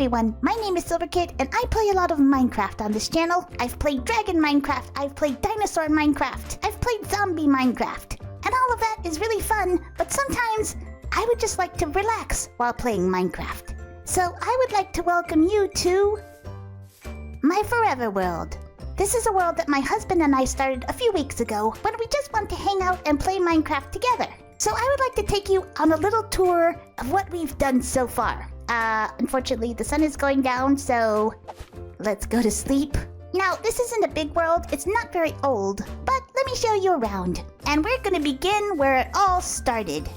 everyone, my name is Silverkid and I play a lot of Minecraft on this channel. I've played Dragon Minecraft, I've played Dinosaur Minecraft, I've played Zombie Minecraft, and all of that is really fun, but sometimes I would just like to relax while playing Minecraft. So I would like to welcome you to my forever world. This is a world that my husband and I started a few weeks ago when we just want to hang out and play Minecraft together. So I would like to take you on a little tour of what we've done so far. Unfortunately, the sun is going down, so let's go to sleep. Now, this isn't a big world, it's not very old, but let me show you around. And we're gonna begin where it all started,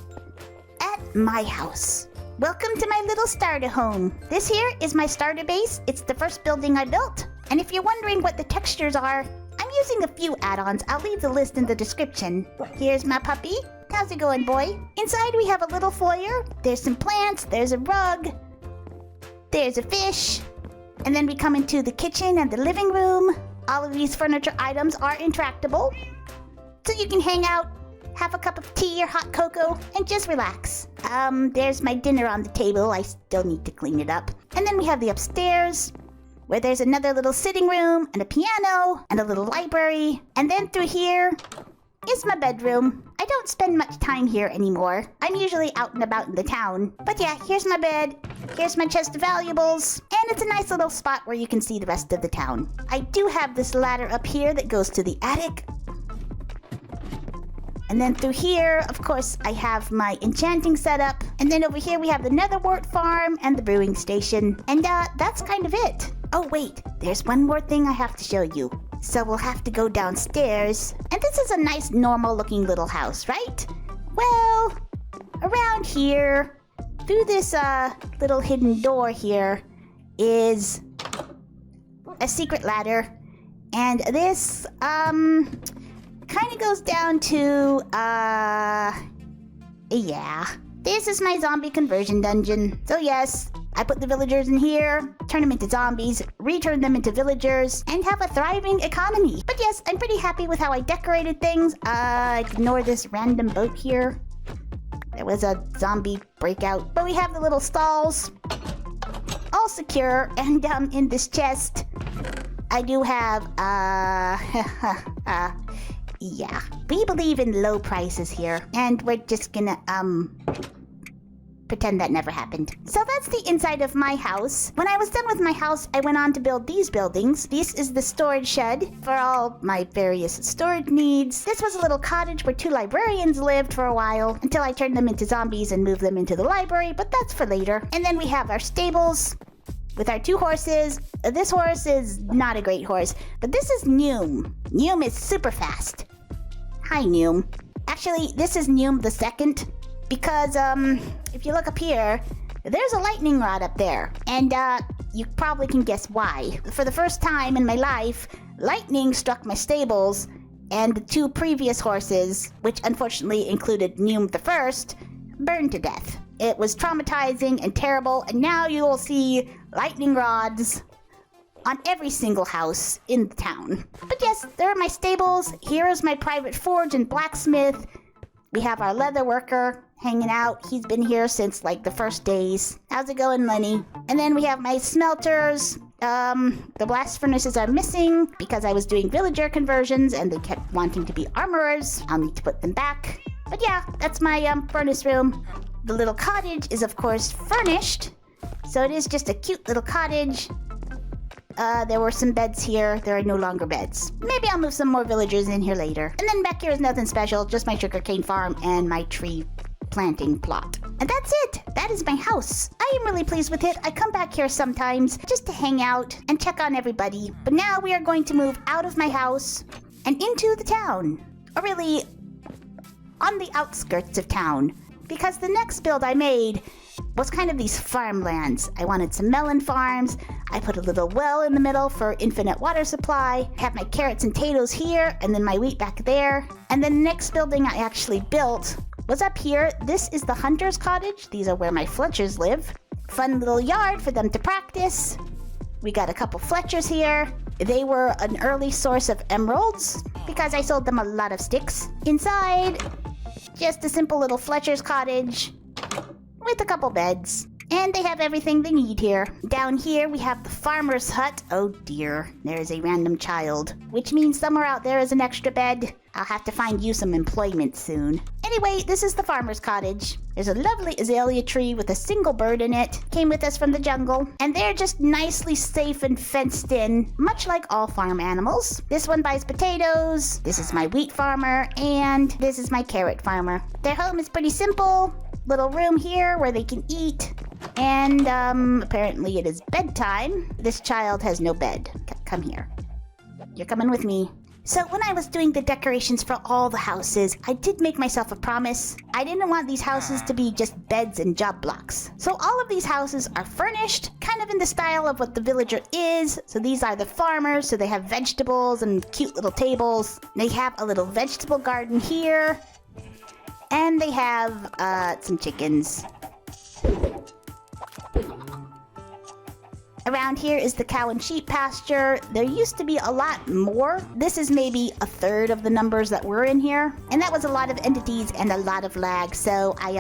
at my house. Welcome to my little starter home. This here is my starter base. It's the first building I built. And if you're wondering what the textures are, I'm using a few add-ons. I'll leave the list in the description. Here's my puppy. How's it going, boy? Inside we have a little foyer. There's some plants, there's a rug, there's a fish. And then we come into the kitchen and the living room. All of these furniture items are interactable. So you can hang out, have a cup of tea or hot cocoa, and just relax. There's my dinner on the table. I still need to clean it up. And then we have the upstairs, where there's another little sitting room, and a piano, and a little library. And then through here is my bedroom. I don't spend much time here anymore. I'm usually out and about in the town. But yeah, here's my bed, here's my chest of valuables, and it's a nice little spot where you can see the rest of the town. I do have this ladder up here that goes to the attic. And then through here, of course, I have my enchanting setup. And then over here we have the netherwort farm and the brewing station. And that's kind of it. Oh wait, there's one more thing I have to show you. So we'll have to go downstairs. And this is a nice normal looking little house, right? Well, around here, through this little hidden door here, is a secret ladder. And this kind of goes down to yeah, this is my zombie conversion dungeon. So yes, I put the villagers in here, turn them into zombies, return them into villagers, and have a thriving economy. But yes, I'm pretty happy with how I decorated things. Ignore this random boat here. There was a zombie breakout. But we have the little stalls, all secure, and in this chest, I do have, yeah, we believe in low prices here, and we're just gonna, pretend that never happened. So that's the inside of my house. When I was done with my house, I went on to build these buildings. This is the storage shed for all my various storage needs. This was a little cottage where 2 librarians lived for a while, until I turned them into zombies and moved them into the library, but that's for later. And then we have our stables with our 2 horses. This horse is not a great horse, but this is Noom. Noom is super fast. Hi, Noom. Actually, this is Noom the second, because if you look up here, there's a lightning rod up there, and you probably can guess why. For the first time in my life, lightning struck my stables, and the 2 previous horses, which unfortunately included Noom the first, burned to death. It was traumatizing and terrible, and now you will see lightning rods on every single house in the town. But yes, there are my stables. Here is my private forge and blacksmith. We have our leather worker hanging out. He's been here since like the first days. How's it going, Lenny? And then we have my smelters. The blast furnaces are missing because I was doing villager conversions and they kept wanting to be armorers. I'll need to put them back. But yeah, that's my furnace room. The little cottage is of course furnished. So it is just a cute little cottage. There were some beds here. There are no longer beds. Maybe I'll move some more villagers in here later. And then back here is nothing special, just my sugarcane farm and my tree planting plot. And that's it. That is my house. I am really pleased with it. I come back here sometimes just to hang out and check on everybody. But now we are going to move out of my house and into the town. Or really, on the outskirts of town. Because the next build I made was kind of these farmlands. I wanted some melon farms. I put a little well in the middle for infinite water supply. I have my carrots and potatoes here, and then my wheat back there. And then the next building I actually built was up here. This is the hunter's cottage. These are where my Fletchers live. Fun little yard for them to practice. We got a couple Fletchers here. They were an early source of emeralds because I sold them a lot of sticks. Inside, just a simple little Fletcher's cottage with a couple beds. And they have everything they need here. Down here, we have the farmer's hut. Oh dear, there is a random child, which means somewhere out there is an extra bed. I'll have to find you some employment soon. Anyway, this is the farmer's cottage. There's a lovely azalea tree with a single bird in it. Came with us from the jungle. And they're just nicely safe and fenced in, much like all farm animals. This one buys potatoes. This is my wheat farmer. And this is my carrot farmer. Their home is pretty simple. Little room here where they can eat. And apparently it is bedtime. This child has no bed. Come here. You're coming with me. So when I was doing the decorations for all the houses, I did make myself a promise. I didn't want these houses to be just beds and job blocks. So all of these houses are furnished, kind of in the style of what the villager is. So these are the farmers, so they have vegetables and cute little tables. They have a little vegetable garden here. And they have some chickens. Around here is the cow and sheep pasture. There used to be a lot more. This is maybe a third of the numbers that were in here. And that was a lot of entities and a lot of lag, so I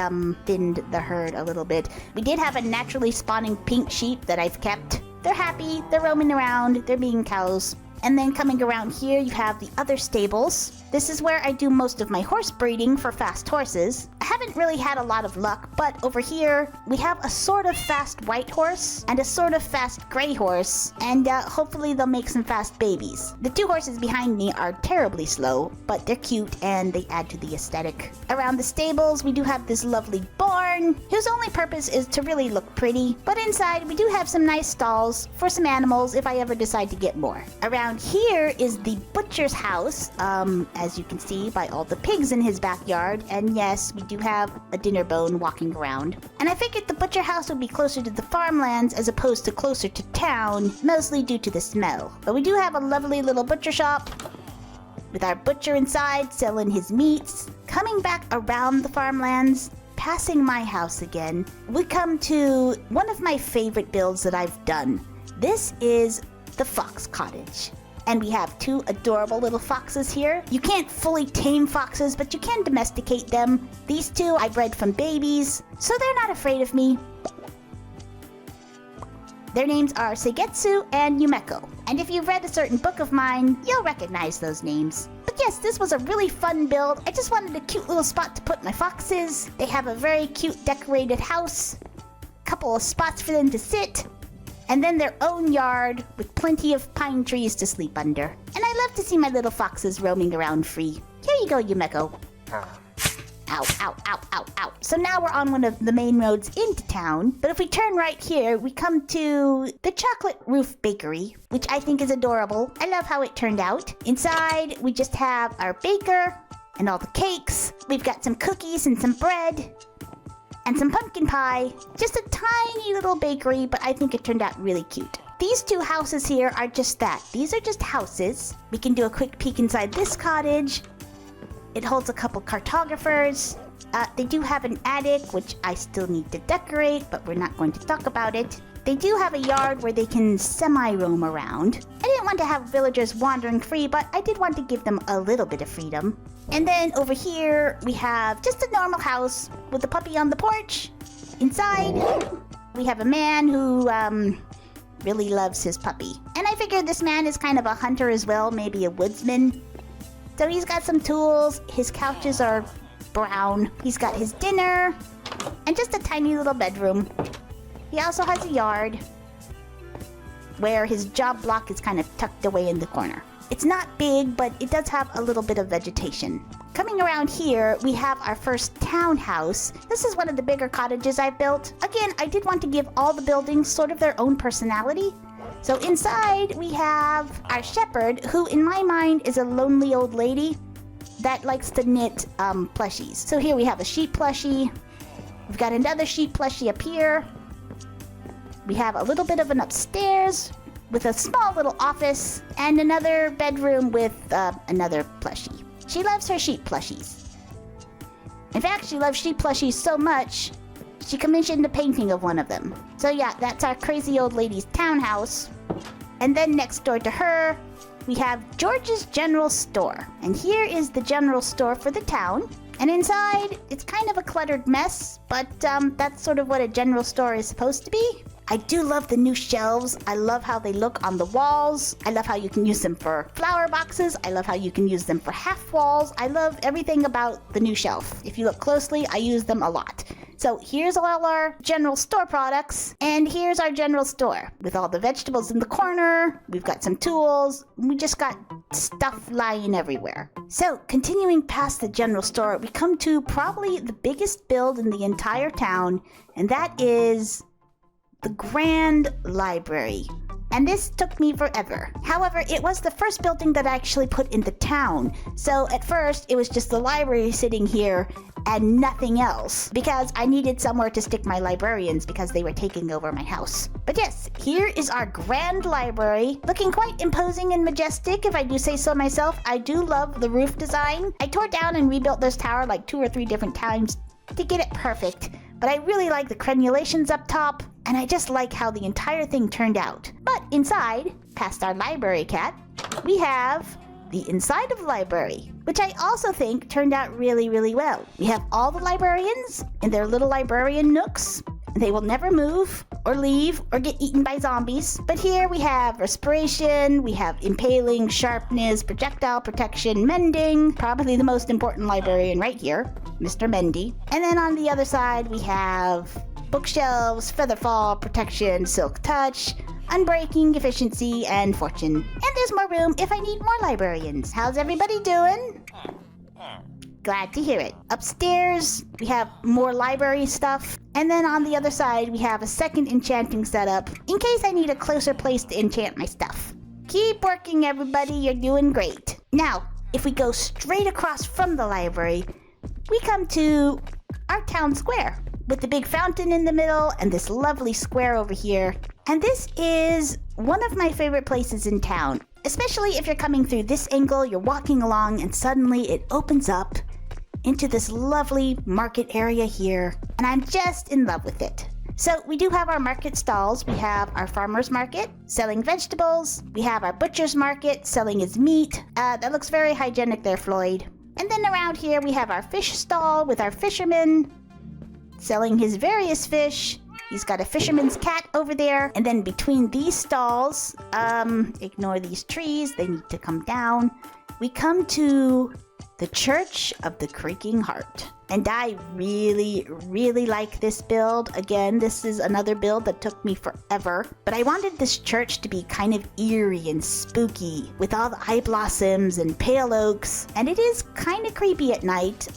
thinned the herd a little bit. We did have a naturally spawning pink sheep that I've kept. They're happy, they're roaming around, they're being cows. And then coming around here, you have the other stables. This is where I do most of my horse breeding for fast horses. I haven't really had a lot of luck, but over here, we have a sort of fast white horse and a sort of fast gray horse, and hopefully they'll make some fast babies. The two horses behind me are terribly slow, but they're cute and they add to the aesthetic. Around the stables, we do have this lovely barn, whose only purpose is to really look pretty, but inside we do have some nice stalls for some animals if I ever decide to get more. Around here is the butcher's house, as you can see by all the pigs in his backyard, and yes, we do have a dinner bone walking around. And I figured the butcher house would be closer to the farmlands as opposed to closer to town, mostly due to the smell. But we do have a lovely little butcher shop with our butcher inside selling his meats. Coming back around the farmlands, passing my house again, we come to one of my favorite builds that I've done. This is the fox cottage. And we have two adorable little foxes here. You can't fully tame foxes, but you can domesticate them. These two I bred from babies, so they're not afraid of me. Their names are Seigetsu and Yumeko. And if you've read a certain book of mine, you'll recognize those names. But yes, this was a really fun build. I just wanted a cute little spot to put my foxes. They have a very cute decorated house, a couple of spots for them to sit, and then their own yard with plenty of pine trees to sleep under. And I love to see my little foxes roaming around free. Here you go, Yumeko. Ow, ow, ow, ow, ow. So now we're on one of the main roads into town. But if we turn right here, we come to the Chocolate Roof Bakery, which I think is adorable. I love how it turned out. Inside, we just have our baker and all the cakes. We've got some cookies and some bread. And some pumpkin pie. Just a tiny little bakery, but I think it turned out really cute. These two houses here are just that. These are just houses. We can do a quick peek inside this cottage. It holds a couple cartographers. They do have an attic, which I still need to decorate, but we're not going to talk about it. They do have a yard where they can semi-roam around. I didn't want to have villagers wandering free, but I did want to give them a little bit of freedom. And then over here, we have just a normal house with a puppy on the porch. Inside, we have a man who really loves his puppy. And I figured this man is kind of a hunter as well, maybe a woodsman. So he's got some tools. His couches are brown. He's got his dinner and just a tiny little bedroom. He also has a yard where his job block is kind of tucked away in the corner. It's not big, but it does have a little bit of vegetation. Coming around here, we have our first townhouse. This is one of the bigger cottages I've built. Again, I did want to give all the buildings sort of their own personality. So inside, we have our shepherd, who in my mind is a lonely old lady that likes to knit plushies. So here we have a sheep plushie. We've got another sheep plushie up here. We have a little bit of an upstairs with a small little office and another bedroom with another plushie. She loves her sheep plushies. In fact, she loves sheep plushies so much, she commissioned a painting of one of them. So yeah, that's our crazy old lady's townhouse. And then next door to her, we have George's General Store. And here is the general store for the town. And inside, it's kind of a cluttered mess, but that's sort of what a general store is supposed to be. I do love the new shelves. I love how they look on the walls. I love how you can use them for flower boxes. I love how you can use them for half walls. I love everything about the new shelf. If you look closely, I use them a lot. So here's all our general store products, and here's our general store with all the vegetables in the corner. We've got some tools. We just got stuff lying everywhere. So continuing past the general store, we come to probably the biggest build in the entire town, and that is the Grand Library. And this took me forever. However, it was the first building that I actually put in the town. So at first, it was just the library sitting here and nothing else, because I needed somewhere to stick my librarians because they were taking over my house. But yes, here is our Grand Library, looking quite imposing and majestic, if I do say so myself. I do love the roof design. I tore down and rebuilt this tower like 2 or 3 different times to get it perfect. But I really like the crenulations up top, and I just like how the entire thing turned out. But inside, past our library cat, we have the inside of the library, which I also think turned out really, really well. We have all the librarians in their little librarian nooks. They will never move or leave or get eaten by zombies. But here we have respiration, we have impaling, sharpness, projectile protection, mending, probably the most important librarian right here, Mr. Mendy. And then on the other side we have bookshelves, featherfall, protection, silk touch, unbreaking, efficiency, and fortune. And there's more room if I need more librarians. How's everybody doing? Glad to hear it. Upstairs, we have more library stuff. And then on the other side, we have a second enchanting setup in case I need a closer place to enchant my stuff. Keep working, everybody. You're doing great. Now, if we go straight across from the library, we come to our town square with the big fountain in the middle and this lovely square over here. And this is one of my favorite places in town, especially if you're coming through this angle, you're walking along, and suddenly it opens up into this lovely market area here, and I'm just in love with it. So we do have our market stalls. We have our farmer's market selling vegetables. We have our butcher's market selling his meat. That looks very hygienic there, Floyd. And then around here we have our fish stall with our fisherman selling his various fish. He's got a fisherman's cat over there. And then between these stalls, ignore these trees, they need to come down. We come to the Church of the Creaking Heart. And I really, really like this build. Again, this is another build that took me forever. But I wanted this church to be kind of eerie and spooky with all the eye blossoms and pale oaks. And it is kind of creepy at night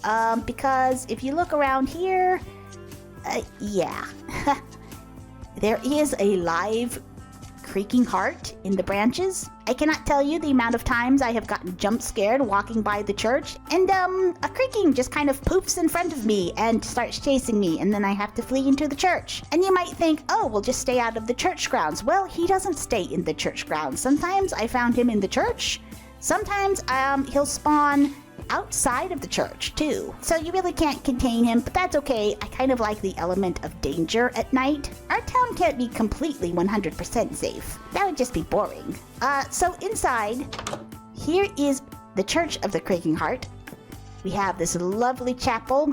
because if you look around here, yeah. There is a live creaking heart in the branches. I cannot tell you the amount of times I have gotten jump scared walking by the church, and a creaking just kind of poofs in front of me and starts chasing me, and then I have to flee into the church. And you might think, oh, we'll just stay out of the church grounds. Well, he doesn't stay in the church grounds. Sometimes I found him in the church. Sometimes he'll spawn outside of the church too. So you really can't contain him, but that's okay. I kind of like the element of danger at night. Our town can't be completely 100% safe. That would just be boring. So inside, here is the Church of the Creaking Heart. We have this lovely chapel.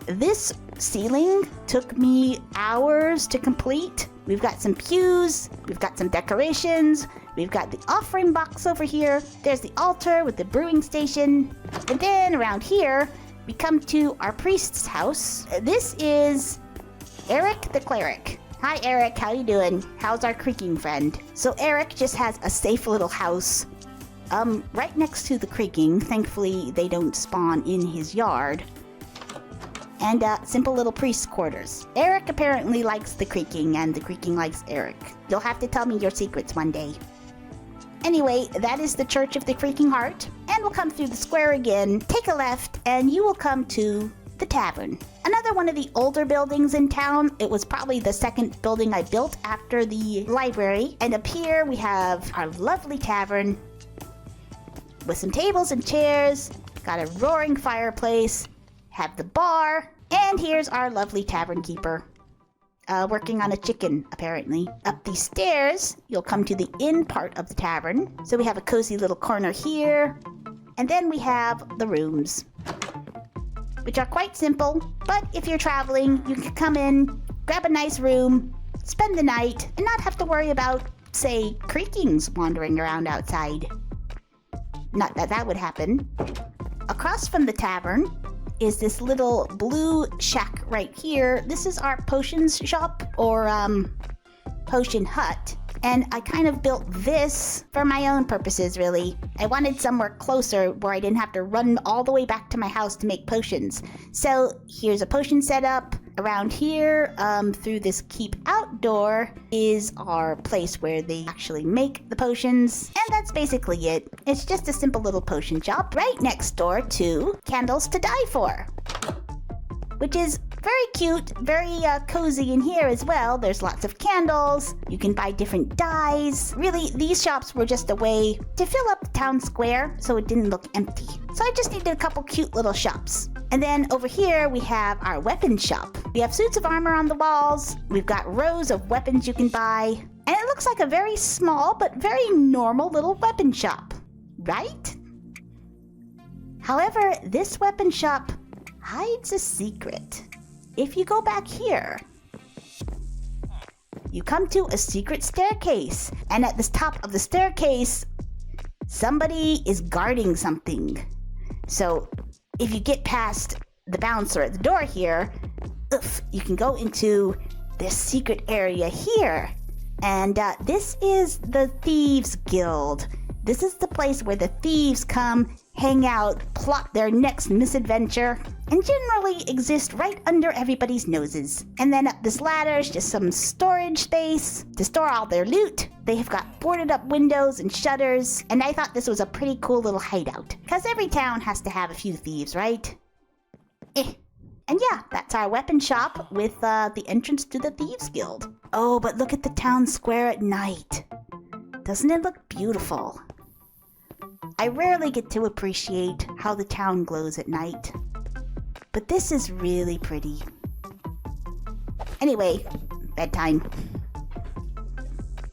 This ceiling took me hours to complete. We've got some pews, we've got some decorations, we've got the offering box over here, there's the altar with the brewing station, and then around here, we come to our priest's house. This is Eric the Cleric. Hi Eric, how you doing? How's our creaking friend? So Eric just has a safe little house right next to the creaking. Thankfully, they don't spawn in his yard. And simple little priest's quarters. Eric apparently likes the creaking, and the creaking likes Eric. You'll have to tell me your secrets one day. Anyway, that is the Church of the Creaking Heart, and we'll come through the square again, take a left, and you will come to the Tavern. Another one of the older buildings in town. It was probably the second building I built after the library. And up here we have our lovely tavern with some tables and chairs, got a roaring fireplace, have the bar, and here's our lovely tavern keeper. Working on a chicken, apparently. Up these stairs, you'll come to the inn part of the tavern. So we have a cozy little corner here, and then we have the rooms. which are quite simple. But if you're traveling, you can come in, grab a nice room, spend the night, and not have to worry about, say, Creakings wandering around outside. Not that that would happen. Across from the tavern is this little blue shack right here. This is our potions shop, or potion hut. And I kind of built this for my own purposes, really. I wanted somewhere closer where I didn't have to run all the way back to my house to make potions. So here's a potion setup. Around here, through this keep outdoor, is our place where they actually make the potions. And that's basically it. It's just a simple little potion shop right next door to Candles to Die For, which is very cute, very cozy in here as well. There's lots of candles. You can buy different dyes. Really, these shops were just a way to fill up the town square so it didn't look empty. So I just needed a couple cute little shops. And then over here we have our weapon shop. We have suits of armor on the walls. We've got rows of weapons you can buy. And it looks like a very small but very normal little weapon shop, right? However, this weapon shop hides a secret. If you go back here, you come to a secret staircase. And at the top of the staircase, somebody is guarding something. So if you get past the bouncer at the door here, you can go into this secret area here. And this is the Thieves Guild. This is the place where the thieves come, hang out, plot their next misadventure, and generally exist right under everybody's noses. And then up this ladder is just some storage space to store all their loot. They have got boarded up windows and shutters, and I thought this was a pretty cool little hideout, because every town has to have a few thieves, right? And yeah, that's our weapon shop with the entrance to the Thieves Guild. Oh, but look at the town square at night. Doesn't it look beautiful? I rarely get to appreciate how the town glows at night, but this is really pretty. Anyway, bedtime.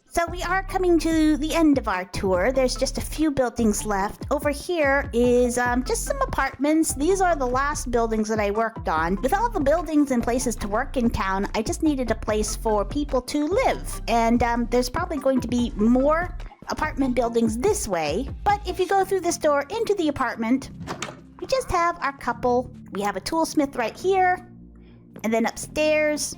So we are coming to the end of our tour. There's just a few buildings left. Over here is just some apartments. These are the last buildings that I worked on. With all the buildings and places to work in town, I just needed a place for people to live. And there's probably going to be more apartment buildings this way. But if you go through this door into the apartment, we just have our couple. We have a toolsmith right here. And then upstairs,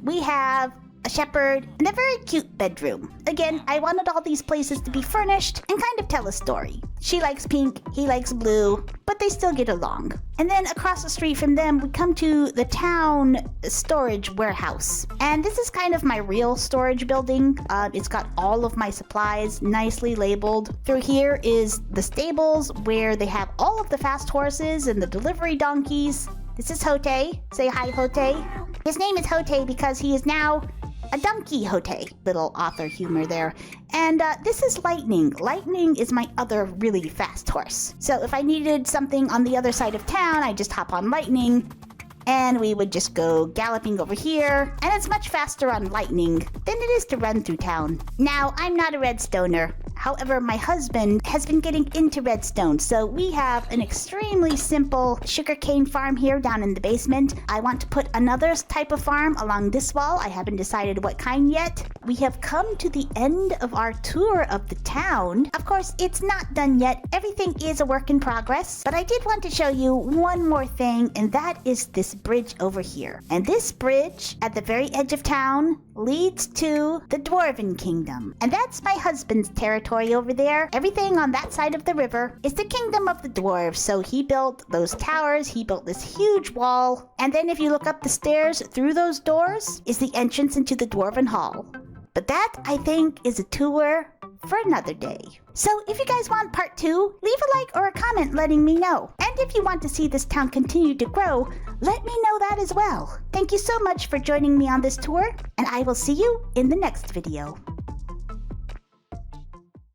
we have a shepherd, and a very cute bedroom. Again, I wanted all these places to be furnished and kind of tell a story. She likes pink, he likes blue, but they still get along. And then across the street from them, we come to the town storage warehouse. And this is kind of my real storage building. It's got all of my supplies nicely labeled. Through here is the stables where they have all of the fast horses and the delivery donkeys. This is Hote. Say hi, Hote. His name is Hote because he is now a donkey Hote. Little author humor there. And this is Lightning. Lightning is my other really fast horse. So if I needed something on the other side of town, I just hop on Lightning and we would just go galloping over here. And it's much faster on Lightning than it is to run through town. Now, I'm not a redstoner. However, my husband has been getting into redstone, so we have an extremely simple sugarcane farm here down in the basement. I want to put another type of farm along this wall. I haven't decided what kind yet. We have come to the end of our tour of the town. Of course, it's not done yet. Everything is a work in progress, but I did want to show you one more thing, and that is this bridge over here. And this bridge at the very edge of town leads to the Dwarven Kingdom. And that's my husband's territory over there. Everything on that side of the river is the kingdom of the dwarves. So he built those towers, he built this huge wall, and then if you look up the stairs through those doors is the entrance into the Dwarven Hall. But that, I think, is a tour for another day. So if you guys want part 2, leave a like or a comment letting me know. And if you want to see this town continue to grow, let me know that as well. Thank you so much for joining me on this tour, and I will see you in the next video.